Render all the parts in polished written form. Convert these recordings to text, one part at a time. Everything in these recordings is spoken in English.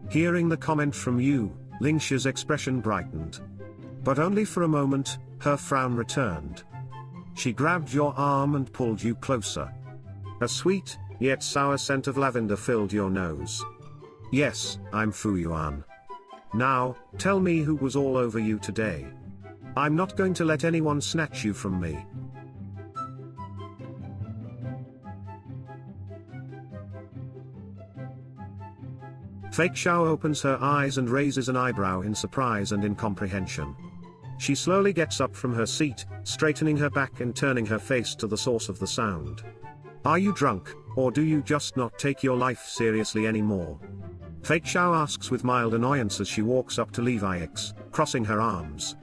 Hearing the comment from you, Lingsha's expression brightened. But only for a moment, her frown returned. She grabbed your arm and pulled you closer. A sweet, yet sour scent of lavender filled your nose. Yes, I'm Fuyuan. Now, tell me who was all over you today. I'm not going to let anyone snatch you from me. Feixiao opens her eyes and raises an eyebrow in surprise and incomprehension. She slowly gets up from her seat, straightening her back and turning her face to the source of the sound. Are you drunk, or do you just not take your life seriously anymore? Feixiao asks with mild annoyance as she walks up to Levi X, crossing her arms.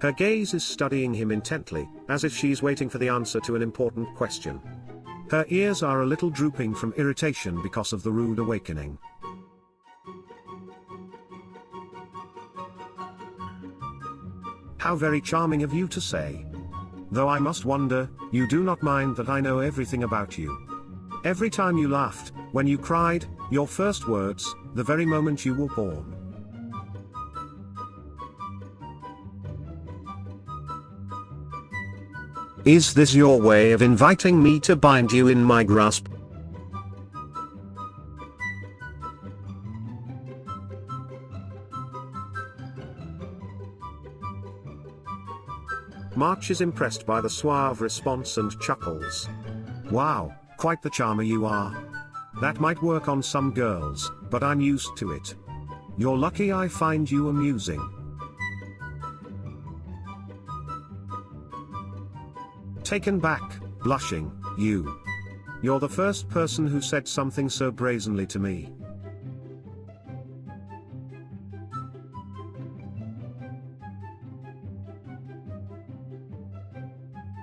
Her gaze is studying him intently, as if she's waiting for the answer to an important question. Her ears are a little drooping from irritation because of the rude awakening. How very charming of you to say. Though I must wonder, you do not mind that I know everything about you. Every time you laughed, when you cried, your first words, the very moment you were born. Is this your way of inviting me to bind you in my grasp? March is impressed by the suave response and chuckles. Wow, quite the charmer you are. That might work on some girls, but I'm used to it. You're lucky I find you amusing. Taken back, blushing, You're the first person who said something so brazenly to me.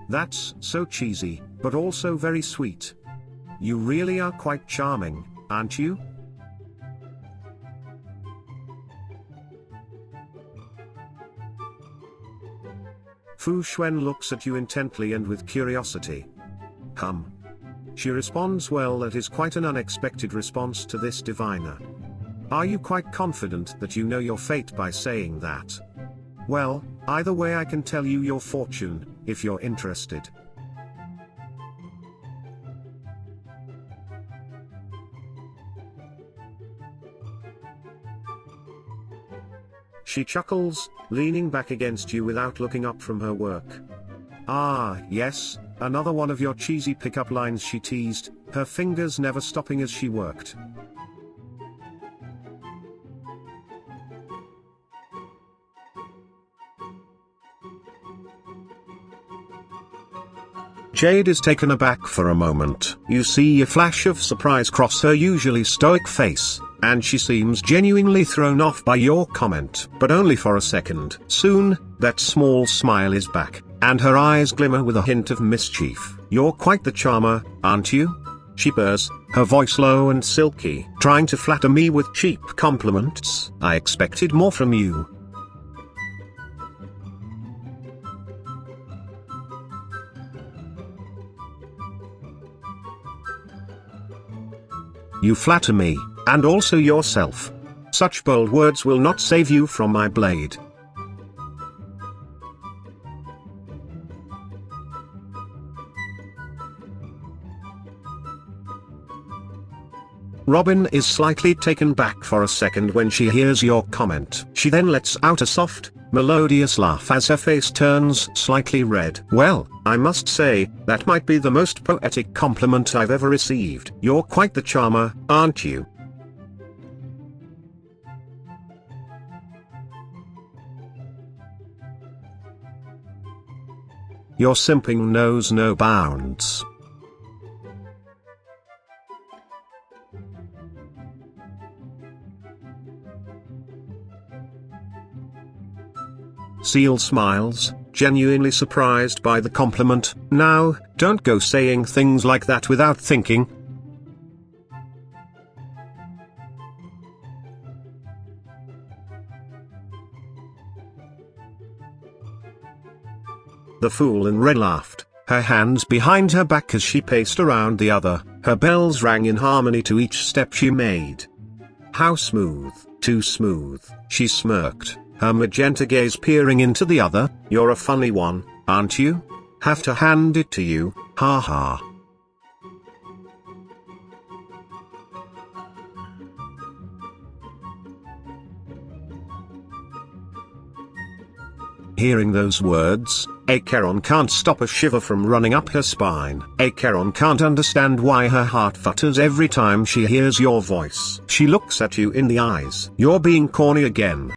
That's so cheesy, but also very sweet. You really are quite charming, aren't you? Xuan looks at you intently and with curiosity. She responds well. That is quite an unexpected response to this diviner. Are you quite confident that you know your fate by saying that? Well, either way I can tell you your fortune, if you're interested. She chuckles, leaning back against you without looking up from her work. Ah, yes, another one of your cheesy pickup lines, she teased, her fingers never stopping as she worked. Jade is taken aback for a moment. You see a flash of surprise cross her usually stoic face, and she seems genuinely thrown off by your comment, but only for a second. Soon, that small smile is back, and her eyes glimmer with a hint of mischief. You're quite the charmer, aren't you? She purrs, her voice low and silky, trying to flatter me with cheap compliments. I expected more from you. You flatter me, and also yourself. Such bold words will not save you from my blade. Robin is slightly taken back for a second when she hears your comment. She then lets out a soft, melodious laugh as her face turns slightly red. Well, I must say, that might be the most poetic compliment I've ever received. You're quite the charmer, aren't you? Your simping knows no bounds. Seele smiles, genuinely surprised by the compliment. Now, don't go saying things like that without thinking. The fool in red laughed, her hands behind her back as she paced around the other. Her bells rang in harmony to each step she made. How smooth, too smooth. She smirked, her magenta gaze peering into the other. You're a funny one, aren't you? Have to hand it to you, ha ha. Hearing those words, Acheron can't stop a shiver from running up her spine. Acheron can't understand why her heart flutters every time she hears your voice. She looks at you in the eyes. You're being corny again.